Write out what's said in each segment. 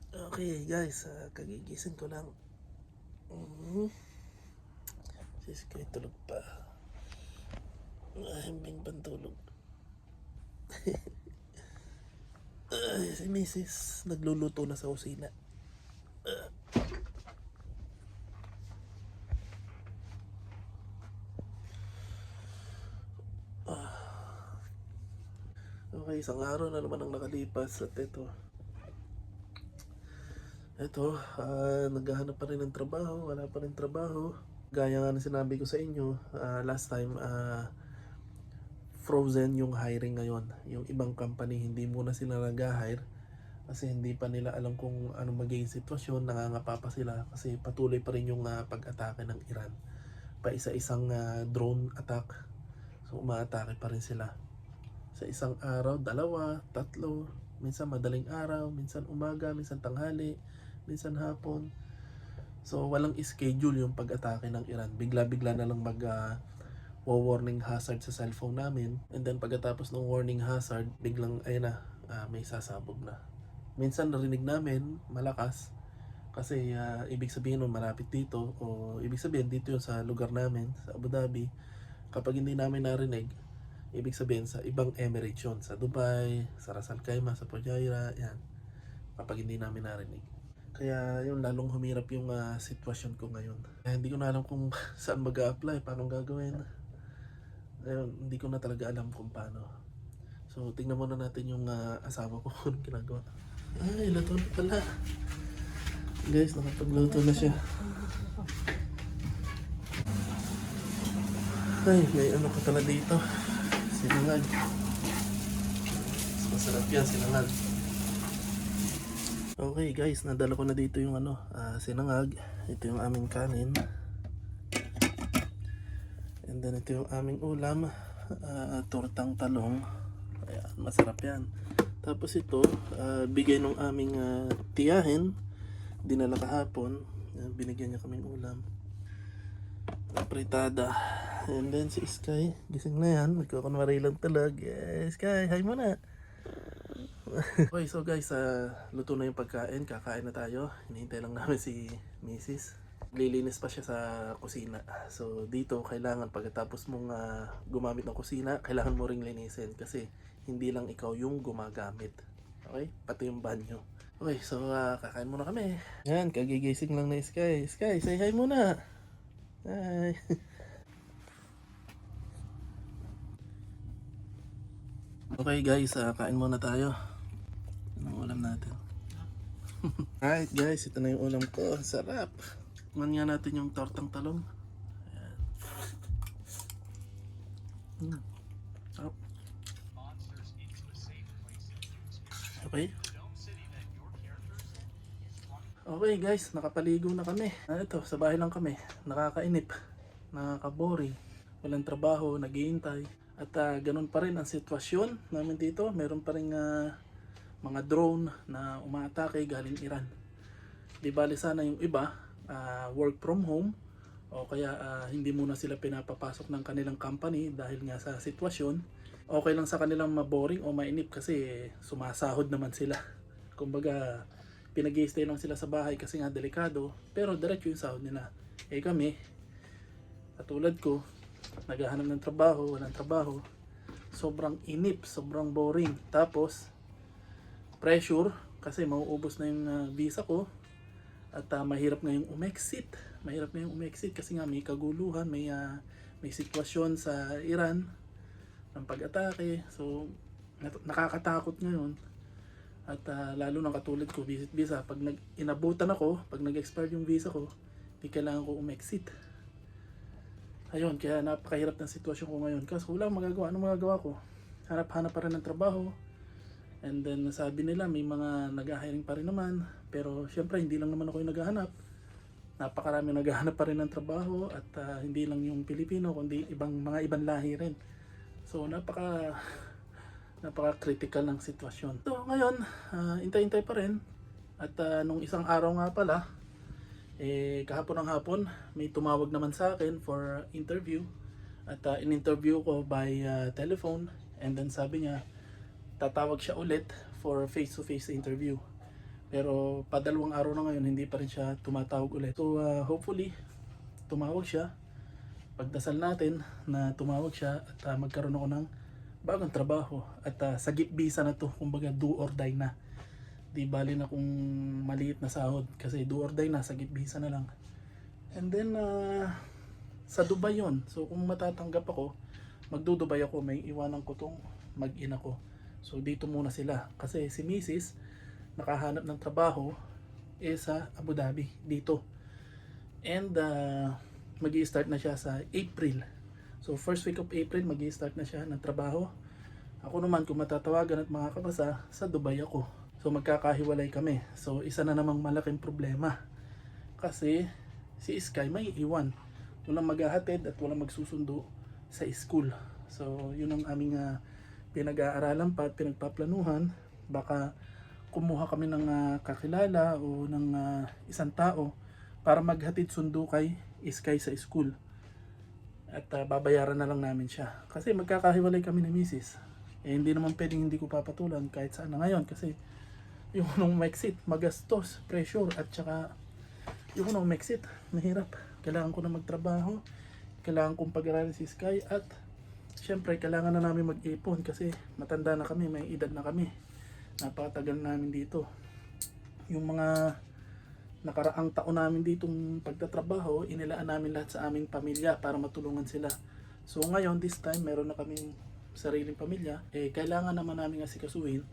Okay guys, kagigising ko lang. Mhm. Sis ko tulog pa. Himbing pantulog. Si Mrs. nagluluto na sa kusina. Okay, isang araw na naman ang nakalipas at naghahanap pa rin ng trabaho, wala pa rin trabaho. Gaya nga na sinabi ko sa inyo, last time, frozen yung hiring ngayon. Yung ibang company, hindi muna sila nag-hire kasi hindi pa nila alam kung ano magiging sitwasyon. Nangangapa pa sila kasi patuloy pa rin yung pag-atake ng Iran. Pa isa-isang drone attack. So umaatake pa rin sila. Sa isang araw, dalawa, tatlo, minsan madaling araw, minsan umaga, minsan tanghali, minsan hapon. So walang schedule yung pag-atake ng Iran. Bigla-bigla na lang warning hazard sa cellphone namin. And then pagkatapos ng warning hazard, biglang ayun na, may sasabog na. Minsan narinig namin malakas kasi ibig sabihin nun malapit dito o ibig sabihin dito yun sa lugar namin sa Abu Dhabi. Kapag hindi namin narinig, ibig sabihin sa ibang Emirates yun, sa Dubai, sa Ras Al Khaimah, sa Fujairah, yan. Kapag hindi namin narinig. Kaya yun, lalong humirap yung sitwasyon ko ngayon. Hindi ko na alam kung saan mag-a-apply, paano gagawin. Ayun, hindi ko na talaga alam kung paano. So, tingnan muna natin yung asawa ko kung ginagawa. Ay, luto na pala. Guys, nakapagluto na siya. Ay, may ano pa pala dito. Sinangag. Mas masarap yan, sinangag. Okay guys, nadala ko na dito yung sinangag. Ito yung aming kanin. And then ito yung aming ulam. Tortang talong. Ayan, masarap yan. Tapos ito, bigay ng aming tiyahin. Dinala kahapon. Binigyan niya kaming ulam. Apritada. And then si Sky, gising na yan. Magkakunwari lang talag. Yes, Sky, hi muna. Okay, so guys, luto na yung pagkain. Kakain na tayo. Hinihintay lang namin si Mrs. Lilinis pa siya sa kusina. So dito, kailangan pagkatapos mong gumamit ng kusina, kailangan mo ring linisin. Kasi hindi lang ikaw yung gumagamit. Okay? Pati yung banyo. Okay, so kakain muna kami. Yan, kagigising lang na Sky. Sky, say hi muna. Hi. Okay guys, kain muna tayo. Anong ulam natin? Alright guys, ito na yung ulam ko. Sarap. Tikman nga natin yung tortang talong. Ayan. Sarap. Okay. Okay guys, nakapaligo na kami. Ito, sa bahay lang kami. Nakakainip. Nakakaboring. Walang trabaho, naghihintay. At ganun pa rin ang sitwasyon namin dito. Meron pa rin mga drone na umaatake galing Iran. Di bali sana yung iba, work from home o kaya hindi muna sila pinapapasok ng kanilang company dahil nga sa sitwasyon. Okay lang sa kanilang maboring o mainip kasi sumasahod naman sila. Kumbaga, pinag-i-stay lang sila sa bahay kasi nga delikado, pero diretso yung sahod nila. Eh kami, katulad ko, naghahanap ng trabaho, walang trabaho, sobrang inip, sobrang boring. Tapos, pressure kasi mauubos na yung visa ko at mahirap ngayong umexit. Mahirap ngayong umexit kasi nga may kaguluhan, may sitwasyon sa Iran ng pag-atake. So, nakakatakot ngayon. At lalo na katulad ko, visit visa, pag inabutan ako, pag nag-expire yung visa ko, di kailangan ko umexit. Ayun, kaya napakahirap ng sitwasyon ko ngayon. Kasi wala magagawa. Ano magagawa ko? Hanap-hanap pa rin ng trabaho. And then sabi nila may mga nag-hiring pa rin naman. Pero syempre hindi lang naman ako yung naghahanap. Napakarami naghahanap pa rin ng trabaho. At hindi lang yung Pilipino, kundi mga ibang lahi rin. So napaka-critical ng sitwasyon. So ngayon, intay-intay pa rin. At nung isang araw nga pala, kahapon ng hapon, may tumawag naman sa akin for interview. At in-interview ko by telephone. And then sabi niya, tatawag siya ulit for face-to-face interview. Pero padalawang araw na ngayon, hindi pa rin siya tumatawag ulit. So hopefully, tumawag siya. Pagdasal natin na tumawag siya at magkaroon ako ng bagong trabaho. At sagip visa na to, kumbaga do or die na. Di bali na kung maliit na sahod kasi do or die na, sagip visa na lang. And then sa Dubai yon. So kung matatanggap ako, magdudubay ako, may iwanan ko tong mag-ina ko. So dito muna sila kasi si Mrs. nakahanap ng trabaho sa Abu Dhabi dito. And magi-start na siya sa April. So first week of April magi-start na siya ng trabaho. Ako naman kung matatawagan at makakapasa, sa Dubai ako. So magkakahiwalay kami. So isa na namang malaking problema. Kasi si Sky may iwan. Walang maghahatid at walang magsusundo sa school. So yun ang aming pinag-aaralan pa at pinagpaplanuhan. Baka kumuha kami ng kakilala o ng isang tao para maghatid sundo kay Sky sa school. At babayaran na lang namin siya. Kasi magkakahiwalay kami ni Mrs. Hindi naman pwedeng hindi ko papatulan kahit saan na ngayon. Kasi yung unang ma-exit, magastos, pressure, at saka yung unang ma-exit, mahirap. Kailangan ko na magtrabaho, kailangan kong pag-aralin si Sky, at syempre kailangan na namin mag-ipon kasi matanda na kami, may edad na kami. Napakatagal namin dito. Yung mga nakaraang taon namin ditong pagtatrabaho, inilaan namin lahat sa aming pamilya para matulungan sila. So ngayon, this time, meron na kaming sariling pamilya. Kailangan naman namin asikasuhin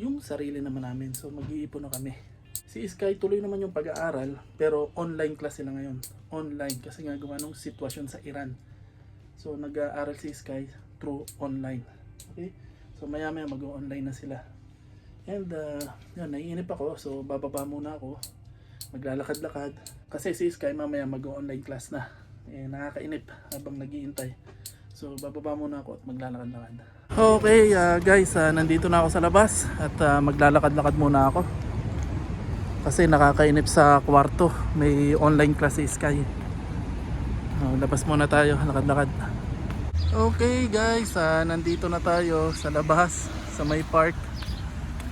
yung sarili naman namin. So mag-iipon na kami. Si Sky tuloy naman yung pag-aaral, pero online class sila ngayon. Online kasi nga gawa ng sitwasyon sa Iran. So nag-aaral si Sky through online. Okay? So maya maya mag-online na sila. And yun, naiinip ako. So bababa muna ako. Maglalakad-lakad. Kasi si Sky mamaya mag-online class na. Nakakainip habang naghihintay. So bababa muna ako at maglalakad-lakad. Okay guys, nandito na ako sa labas. At maglalakad-lakad muna ako. Kasi nakakainip sa kwarto. May online class si Sky. Labas muna tayo. Lakad-lakad. Okay guys, nandito na tayo sa labas. Sa may park.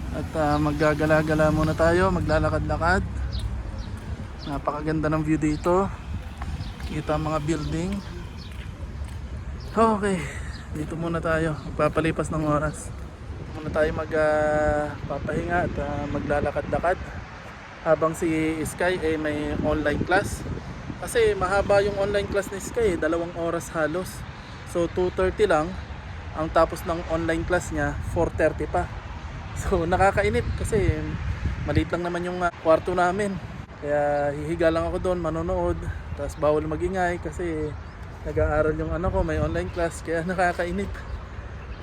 At maggagala-gala muna tayo, maglalakad-lakad. Napakaganda ng view dito. Kita ang mga building. Okay, dito muna tayo. Magpapalipas ng oras. Muna tayo magpapahinga at maglalakad-lakad. Habang si Sky may online class. Kasi mahaba yung online class ni Sky, 2 oras halos. So 2:30 lang. Ang tapos ng online class niya, 4:30 pa. So nakakainip kasi maliit lang naman yung kwarto namin. Kaya hihiga lang ako doon, manonood. Tapos bawal magingay kasi nag-aaral yung anak ko, may online class. Kaya nakakainip.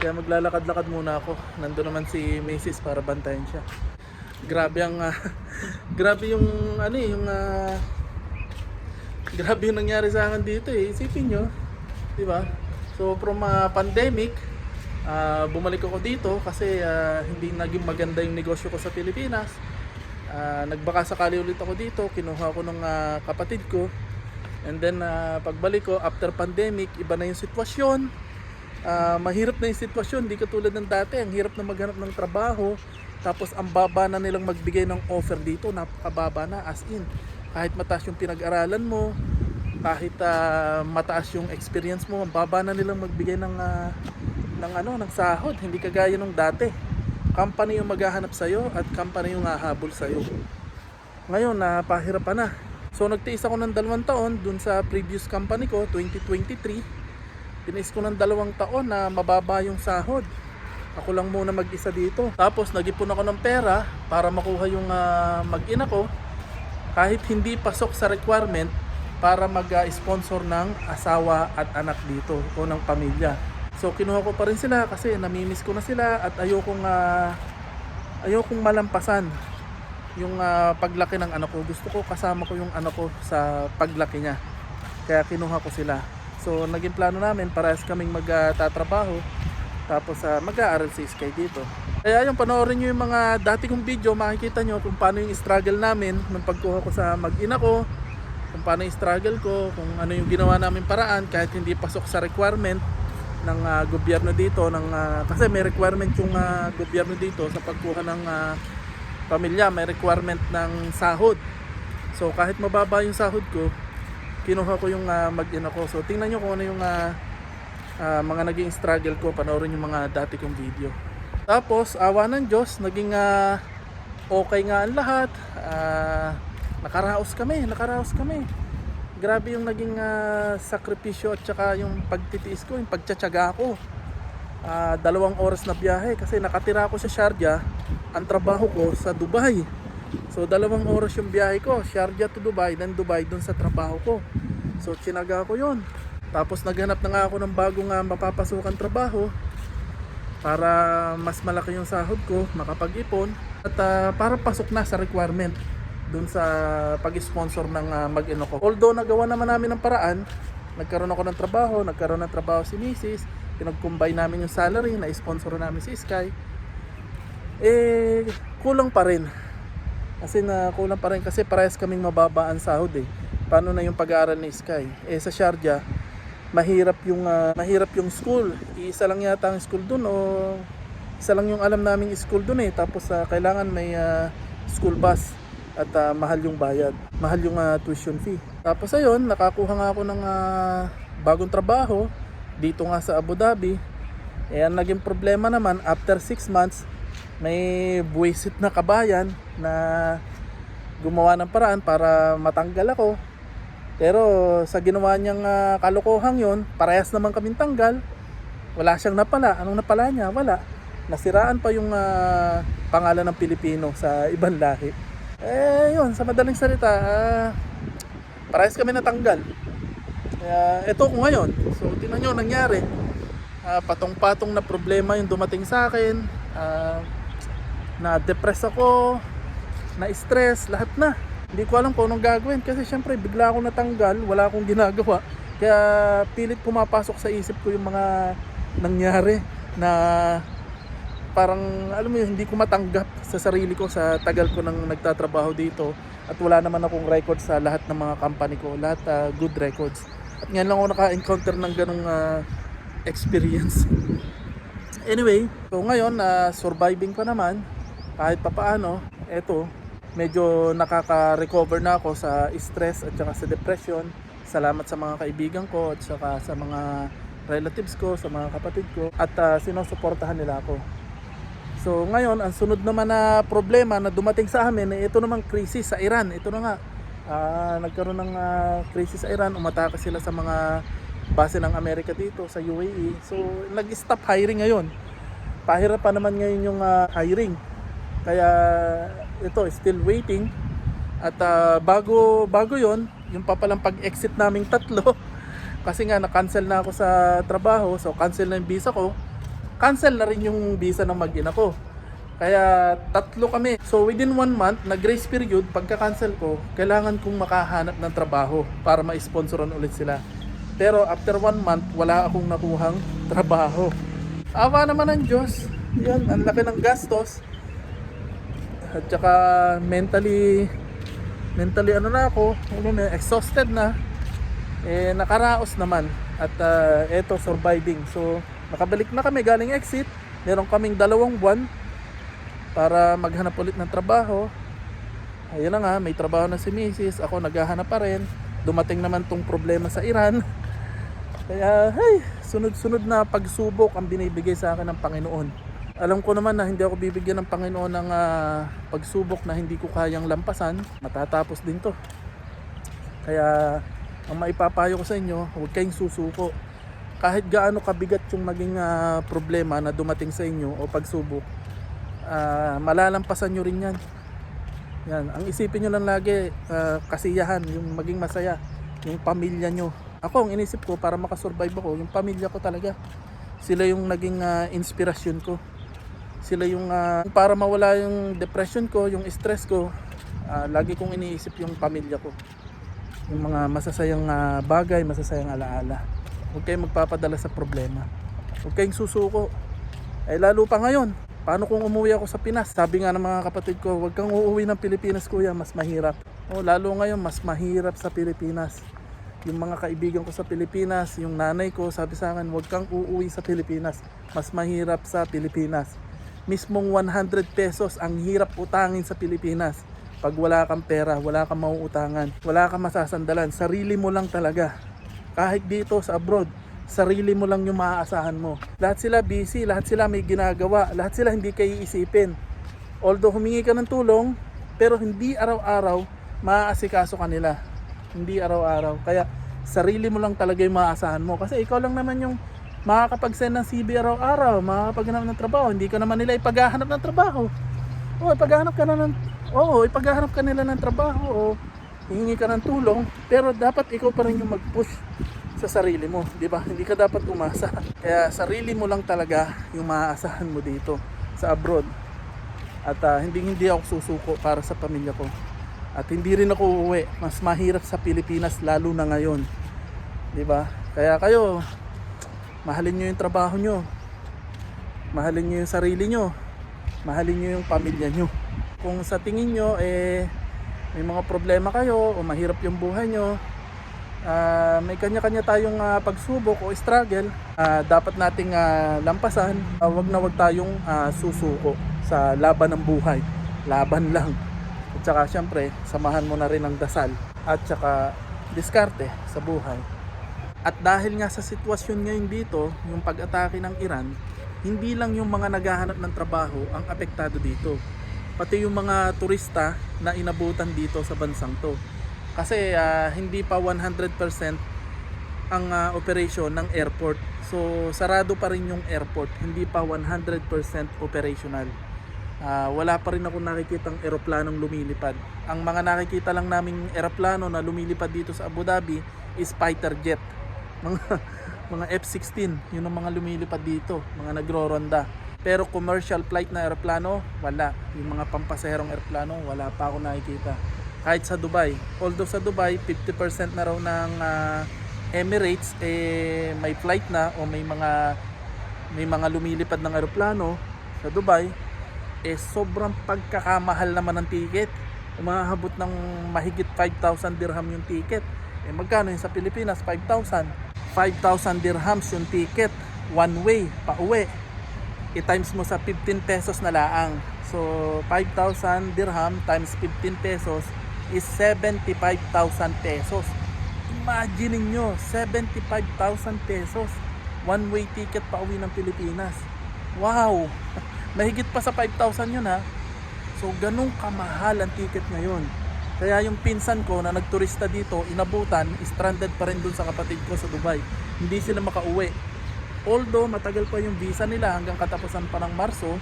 Kaya maglalakad-lakad muna ako. Nandun naman si Mrs. para bantayan siya. Grabe ang grabe yung grabe yung nangyari sa akin dito Isipin nyo, 'di ba? So from pandemic, bumalik ako dito kasi hindi naging maganda yung negosyo ko sa Pilipinas. Nagbaka sakali ulit ako dito, kinuha ko ng kapatid ko. And then pagbalik ko after pandemic, iba na yung sitwasyon. Mahirap na yung sitwasyon, hindi katulad ng dati. Ang hirap na maghanap ng trabaho. Tapos ang baba na nilang magbigay ng offer dito, napakababa na, as in. Kahit mataas yung pinag-aralan mo, kahit mataas yung experience mo, ang baba na nilang magbigay ng sahod. Hindi kagaya nung dati. Company yung maghahanap sa'yo at company yung hahabol sa'yo. Ngayon, napahirapan na. So nagtiis ako ng 2 taon dun sa previous company ko, 2023. Tiniis ko ng 2 taon na mababa yung sahod. Ako lang muna mag-isa dito. Tapos nag-ipon ako ng pera para makuha yung mag-ina ko. Kahit hindi pasok sa requirement para mag-sponsor ng asawa at anak dito o ng pamilya. So kinuha ko pa rin sila kasi namimiss ko na sila at ayokong malampasan yung paglaki ng anak ko. Gusto ko kasama ko yung anak ko sa paglaki niya. Kaya kinuha ko sila. So naging plano namin parehas kaming magtatrabaho. Tapos mag-aaral si Sky dito. Kaya yung panoorin nyo yung mga dati kong video, makikita nyo kung paano yung struggle namin nung pagkuha ko sa mag-ina ko, kung paano yung struggle ko, kung ano yung ginawa namin paraan kahit hindi pasok sa requirement ng gobyerno dito, kasi may requirement yung gobyerno dito sa pagkuha ng pamilya may requirement ng sahod. So kahit mababa yung sahod ko, kinuha ko yung mag-ina ko. So tingnan nyo kung ano yung mga naging struggle ko. Panoorin yung mga dati kong video. Tapos awa ng Diyos, naging okay nga ang lahat. Nakaraos kami. Grabe yung naging sakripisyo at saka yung pagtitiis ko, yung pagtsatsaga ko. 2 oras na biyahe kasi nakatira ako sa Sharjah. Ang trabaho ko sa Dubai. So 2 oras yung biyahe ko, Sharjah to Dubai, then Dubai dun sa trabaho ko. So tsinaga ko yon. Tapos naghanap na nga ako ng bagong mapapasukan trabaho para mas malaki yung sahod ko, makapag-ipon at para pasok na sa requirement dun sa pag-sponsor ng mag-ino ko. Although nagawa naman namin ng paraan, nagkaroon ng trabaho si Mrs. Pinag-combine namin yung salary na sponsor namin si Sky. Kulang pa rin. Kulang pa rin kasi parehas kaming mababa ang sahod eh. Paano na yung pag-aaral ni Sky? Sa Sharjah, mahirap yung school. Isa lang yata ang school dun o isa lang yung alam naming school dun eh. Tapos kailangan may school bus at mahal yung bayad. Mahal yung tuition fee. Tapos ayun, nakakuha nga ako ng bagong trabaho dito nga sa Abu Dhabi. Ang naging problema naman, after 6 months, may buwisit na kabayan na gumawa ng paraan para matanggal ako. Pero sa ginawa niyang kalokohang yon, parehas naman kaming tanggal. Wala siyang napala. Anong napala niya? Wala. Nasiraan pa yung pangalan ng Pilipino sa ibang lahi. Yun, sa madaling salita, parehas kami natanggal. Ito ko ngayon. So tingnan nyo nangyari. Patong-patong na problema yung dumating sa akin. Na-depress ako, na-stress, lahat na. Hindi ko alam kung anong gagawin kasi syempre bigla akong natanggal, wala akong ginagawa. Kaya pilit pumapasok sa isip ko yung mga nangyari na parang alam mo yun, hindi ko matanggap sa sarili ko sa tagal ko nang nagtatrabaho dito. At wala naman akong record sa lahat ng mga company ko, lahat good records. At ngayon lang ako naka-encounter ng ganong experience. Anyway, so ngayon surviving pa naman kahit papaano. Eto, medyo nakaka-recover na ako sa stress at saka sa depression. Salamat sa mga kaibigan ko at saka sa mga relatives ko, sa mga kapatid ko at sinusuportahan nila ako. So ngayon, ang sunod naman na problema na dumating sa amin ito namang krisis sa Iran. Ito na nga, nagkaroon ng krisis sa Iran. Umatake sila sa mga base ng Amerika dito sa UAE. So nag-stop hiring ngayon. Pahirapan naman ngayon yung hiring. Kaya ito, still waiting. At bago yon, yung papalang pag-exit naming 3 kasi nga na-cancel na ako sa trabaho. So cancel na yung visa ko. Cancel na rin yung visa ng mag-ina ko. Kaya 3 kami. So within 1 month, na grace period, pagka-cancel ko, kailangan kong makahanap ng trabaho para ma-sponsoran ulit sila. Pero after 1 month, wala akong nakuhang trabaho. Awa naman ng Diyos. Yan, ang laki ng gastos. At saka mentally exhausted na. Nakaraos naman. At eto, surviving. So nakabalik na kami galing exit. Meron kaming 2 buwan para maghanap ulit ng trabaho. Ayun na nga, may trabaho na si Mrs. Ako naghahanap pa rin. Dumating naman tong problema sa Iran. Kaya sunod-sunod na pagsubok ang binibigay sa akin ng Panginoon. Alam ko naman na hindi ako bibigyan ng Panginoon ng pagsubok na hindi ko kayang lampasan. Matatapos din to. Kaya ang maipapayo ko sa inyo, huwag kayong susuko. Kahit gaano kabigat yung maging problema na dumating sa inyo o pagsubok, malalampasan nyo rin yan. Yan. Ang isipin nyo lang lagi, kasiyahan, yung maging masaya, yung pamilya nyo. Ako, ang inisip ko para makasurvive ako, yung pamilya ko talaga. Sila yung naging inspirasyon ko. Sila yung para mawala yung depression ko, yung stress ko, lagi kong iniisip yung pamilya ko. Yung mga masasayang bagay, masasayang alaala. Huwag kayong magpapadala sa problema. Huwag kayong susuko. Lalo pa ngayon, paano kung umuwi ako sa Pinas? Sabi nga ng mga kapatid ko, huwag kang uuwi ng Pilipinas kuya, mas mahirap. Lalo ngayon, mas mahirap sa Pilipinas. Yung mga kaibigan ko sa Pilipinas, yung nanay ko, sabi sa akin, huwag kang uuwi sa Pilipinas. Mas mahirap sa Pilipinas. mismong 100 pesos ang hirap utangin sa Pilipinas. Pag wala kang pera, wala kang mauutangan, wala kang masasandalan, sarili mo lang talaga. Kahit dito sa abroad, sarili mo lang yung maaasahan mo. Lahat sila busy, lahat sila may ginagawa, lahat sila hindi kayo iisipin. Although humingi ka ng tulong, pero hindi araw-araw maaasikaso ka nila. Hindi araw-araw. Kaya sarili mo lang talaga yung maaasahan mo. Kasi ikaw lang naman yung makakapag-send ng CV araw-araw, makakapaghanap ng trabaho. Hindi ka naman nila ipaghahanap ng trabaho. Ipaghahanap ka nila ng trabaho o hihingi ka ng tulong, pero dapat ikaw pa rin yung mag-push sa sarili mo, di ba? Hindi ka dapat umasa. Kaya sarili mo lang talaga yung maaasahan mo dito sa abroad. At hindi ako susuko para sa pamilya ko. At hindi rin ako uuwi. Mas mahirap sa Pilipinas lalo na ngayon. Di ba? Kaya kayo, mahalin nyo yung trabaho nyo. Mahalin nyo yung sarili nyo. Mahalin nyo yung pamilya nyo. Kung sa tingin nyo may mga problema kayo o mahirap yung buhay nyo, may kanya-kanya tayong pagsubok o struggle, dapat nating lampasan. Wag tayong susuko sa laban ng buhay. Laban lang. At saka syempre, samahan mo na rin ang dasal at saka diskarte sa buhay. At dahil nga sa sitwasyon ngayon dito, yung pag-atake ng Iran, hindi lang yung mga naghahanap ng trabaho ang apektado dito, pati yung mga turista na inabutan dito sa bansang to. Kasi hindi pa 100% ang operation ng airport. So sarado pa rin yung airport, hindi pa 100% operational. Wala pa rin ako nakikitang eroplanong lumilipad. Ang mga nakikita lang naming eroplano na lumilipad dito sa Abu Dhabi is fighter jet. Mga F-16, yun ang mga lumilipad dito, mga nagro-ronda. Pero commercial flight na eroplano, wala. Yung mga pampasaherong eroplano, wala pa ako nakikita. Kahit sa Dubai. Although sa Dubai, 50% na raw ng Emirates may flight na o may mga lumilipad ng eroplano sa Dubai, sobrang pagkakamahal naman ng ticket. Umahabot ng mahigit 5,000 dirham yung ticket. Magkano yun sa Pilipinas? 5,000 dirhams yung ticket, one way, pa uwi. I-times mo sa 15 pesos na laang. So 5,000 dirham times 15 pesos is 75,000 pesos. Imagine niyo, 75,000 pesos one way ticket pa uwi ng Pilipinas. Wow. Mahigit pa sa 5,000 yun ha. So ganun kamahal ang ticket ngayon. Kaya yung pinsan ko na nagturista dito, inabutan, stranded pa rin dun sa kapatid ko sa Dubai. Hindi sila makauwi. Although matagal pa yung visa nila hanggang katapusan pa ng Marso,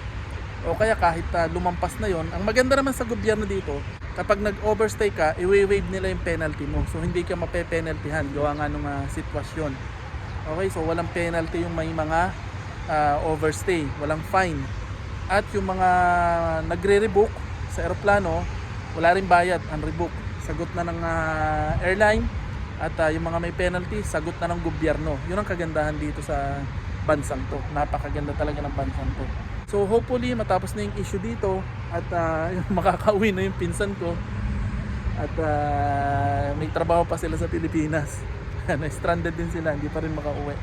o kaya kahit lumampas na yon. Ang maganda naman sa gobyerno dito, kapag nag-overstay ka, i-waive nila yung penalty mo. So hindi ka mape-penaltyhan gawa nga nung sitwasyon. Okay, so walang penalty yung may mga overstay, walang fine. At yung mga nagre-rebook sa eroplano, wala rin bayad, unrebook. Sagot na ng airline. At yung mga may penalty, sagot na ng gobyerno. Yun ang kagandahan dito sa bansang to. Napakaganda talaga ng bansang to. So hopefully matapos na yung issue dito at makakauwi na yung pinsan ko. At may trabaho pa sila sa Pilipinas. Na-stranded din sila, hindi pa rin makauwi.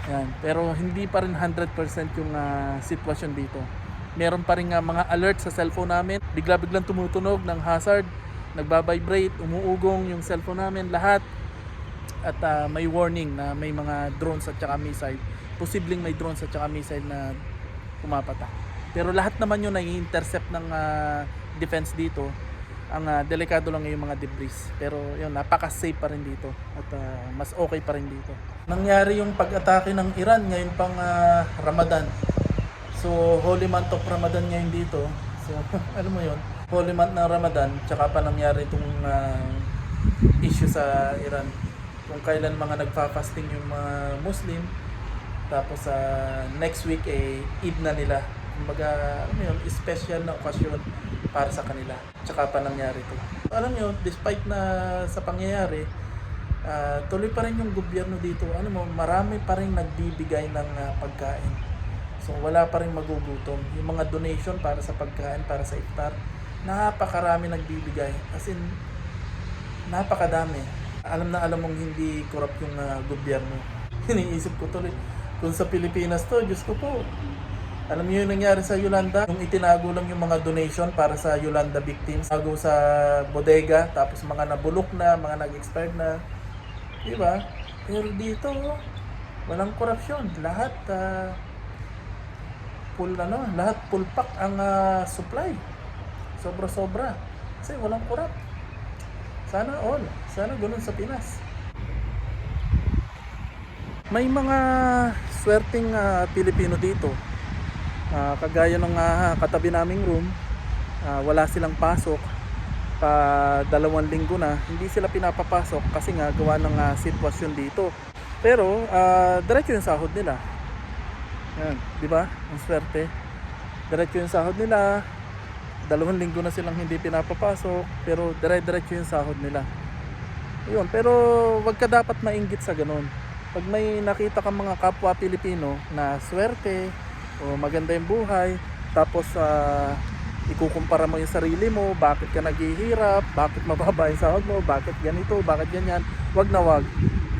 Yan. Pero hindi pa rin 100% yung sitwasyon dito. Meron pa rin mga alert sa cellphone namin. Bigla-biglang tumutunog ng hazard, nagbabibrate, umuugong yung cellphone namin, lahat. At may warning na may mga drones at saka missile. Posibleng may drones at saka missile na pumapatak. Pero lahat naman yun nai-intercept ng defense dito. Ang delikado lang yung mga debris. Pero yun, napaka-safe pa rin dito. At mas okay pa rin dito. Nangyari yung pag-atake ng Iran ngayon pang Ramadan. So, holy month of Ramadan ngayon dito. So, alam mo yun, holy month ng Ramadan, tsaka pa nangyari itong issue sa Iran. Kung kailan mga nagfa-fasting yung mga Muslim, tapos next week Eid na nila. Kumbaga, alam mo yun, special na okasyon para sa kanila. Tsaka pa nangyari ito. Alam nyo, despite na sa pangyayari, tuloy pa rin yung gobyerno dito. Ano mo, marami pa rin nagbibigay ng pagkain. So wala pa rin magugutom. Yung mga donation para sa pagkain, para sa iftar, napakarami nagbibigay. As in, napakadami. Alam na alam mong hindi corrupt yung gobyerno. Iniisip ko tuloy, kung sa Pilipinas to, Diyos ko po, Alam niyo yung nangyari sa Yolanda? Yung itinago lang yung mga donation para sa Yolanda victims. Tago sa bodega, tapos mga nabulok na, mga nag-expired na. Di ba? Pero dito, walang korupsyon. Lahat, lahat full pack ang supply. Sobra-sobra. Kasi walang korap. Sana all. Sana ganun sa Pinas. May mga swerteng Pilipino dito. Kagaya ng katabi naming room, wala silang pasok pa 2 linggo na, hindi sila pinapapasok kasi nga gawa ng sitwasyon dito. Pero diretso yung sahod nila. Yan, di ba? Ang swerte. Diretso yung sahod nila. 2 linggo na silang hindi pinapapasok, pero diretso yung sahod nila. Yun, pero wag ka dapat mainggit sa ganun. Pag may nakita kang mga kapwa Pilipino na swerte o maganda yung buhay, tapos ikukumpara mo yung sarili mo, bakit ka naghihirap, bakit mababa yung sahod mo, bakit ganito, bakit ganyan, wag na wag.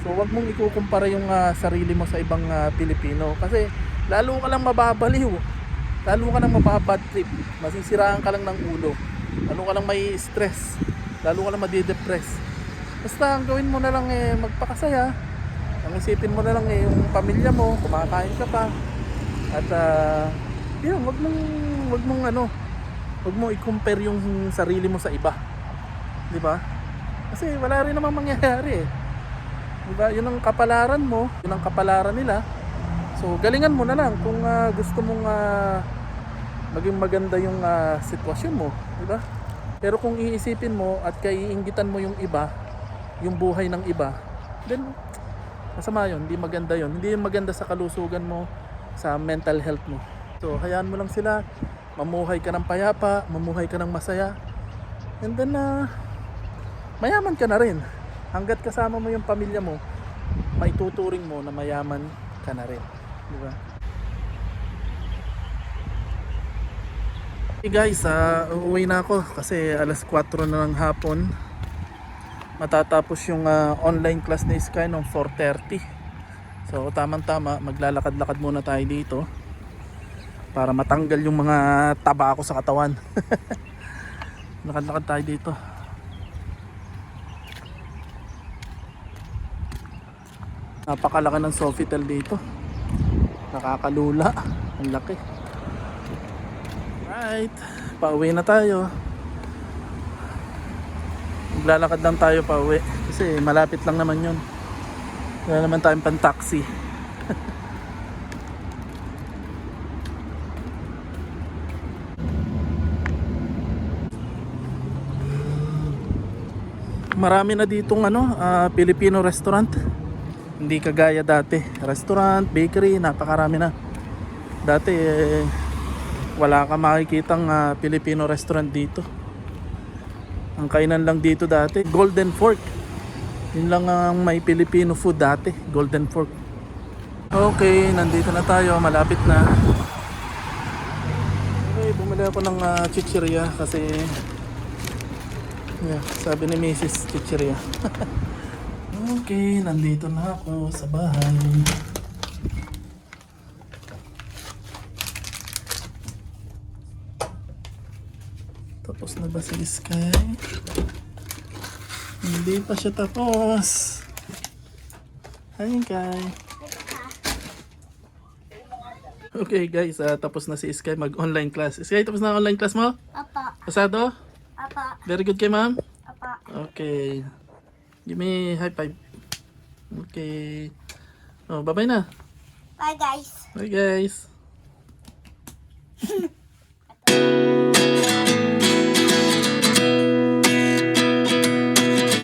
So wag mong ikukumpara yung sarili mo sa ibang Pilipino, kasi lalo ka lang mababaliw, lalo ka lang mababad trip, masisiraan ka lang ng ulo, lalo ka lang may stress, lalo ka lang madidepress. Basta ang gawin mo na lang magpakasaya, ang isipin mo na lang yung pamilya mo, kumakain ka pa. At yun, wag mong i-compare yung sarili mo sa iba. 'Di ba? Kasi wala rin namang mangyayari eh. 'Di ba? Yun ang kapalaran mo, yun ang kapalaran nila. So galingan mo na lang kung gusto mong maging maganda yung sitwasyon mo, 'di ba? Pero kung iisipin mo at kaiinggitan mo yung iba, yung buhay ng iba, then masama yun, hindi maganda yun. Hindi yun maganda sa kalusugan mo, sa mental health mo. So hayaan mo lang sila, mamuhay ka ng payapa, mamuhay ka ng masaya, and then mayaman ka na rin. Hanggat kasama mo yung pamilya mo, maituturing mo na mayaman ka na rin, di ba? Hey guys, uuwi na ako kasi alas 4 na ng hapon. Matatapos yung online class ni Sky noong 4:30. So tamang tama, maglalakad-lakad muna tayo dito para matanggal yung mga taba ko sa katawan. Lakad-lakad tayo dito. Napakalaki ng Sofitel dito. Nakakalula. Ang laki. Right, pauwi na tayo. Maglalakad lang tayo pauwi kasi malapit lang naman yun. Wala naman tayong pan-taxi. Marami na ditong Filipino restaurant. Hindi kagaya dati. Restaurant, bakery, napakarami na. Dati wala ka makikitang Filipino restaurant dito. Ang kainan lang dito dati, Golden Fork. Yun lang ang may Filipino food dati, Golden Fork. Okay, nandito na tayo, malapit na. Okay, bumili ako ng chichirya kasi sabi ni Mrs. chichirya. Okay, nandito na ako sa bahay. Tapos na ba si Sky? Hindi pa siya tapos. Hi, Sky. Okay guys, tapos na si Sky mag-online class. Sky, tapos na ang online class mo? Apa. Pasado? Apa. Very good kay ma'am? Apa. Okay. Give me high five. Okay. Oh, bye-bye na. Bye guys. Bye guys.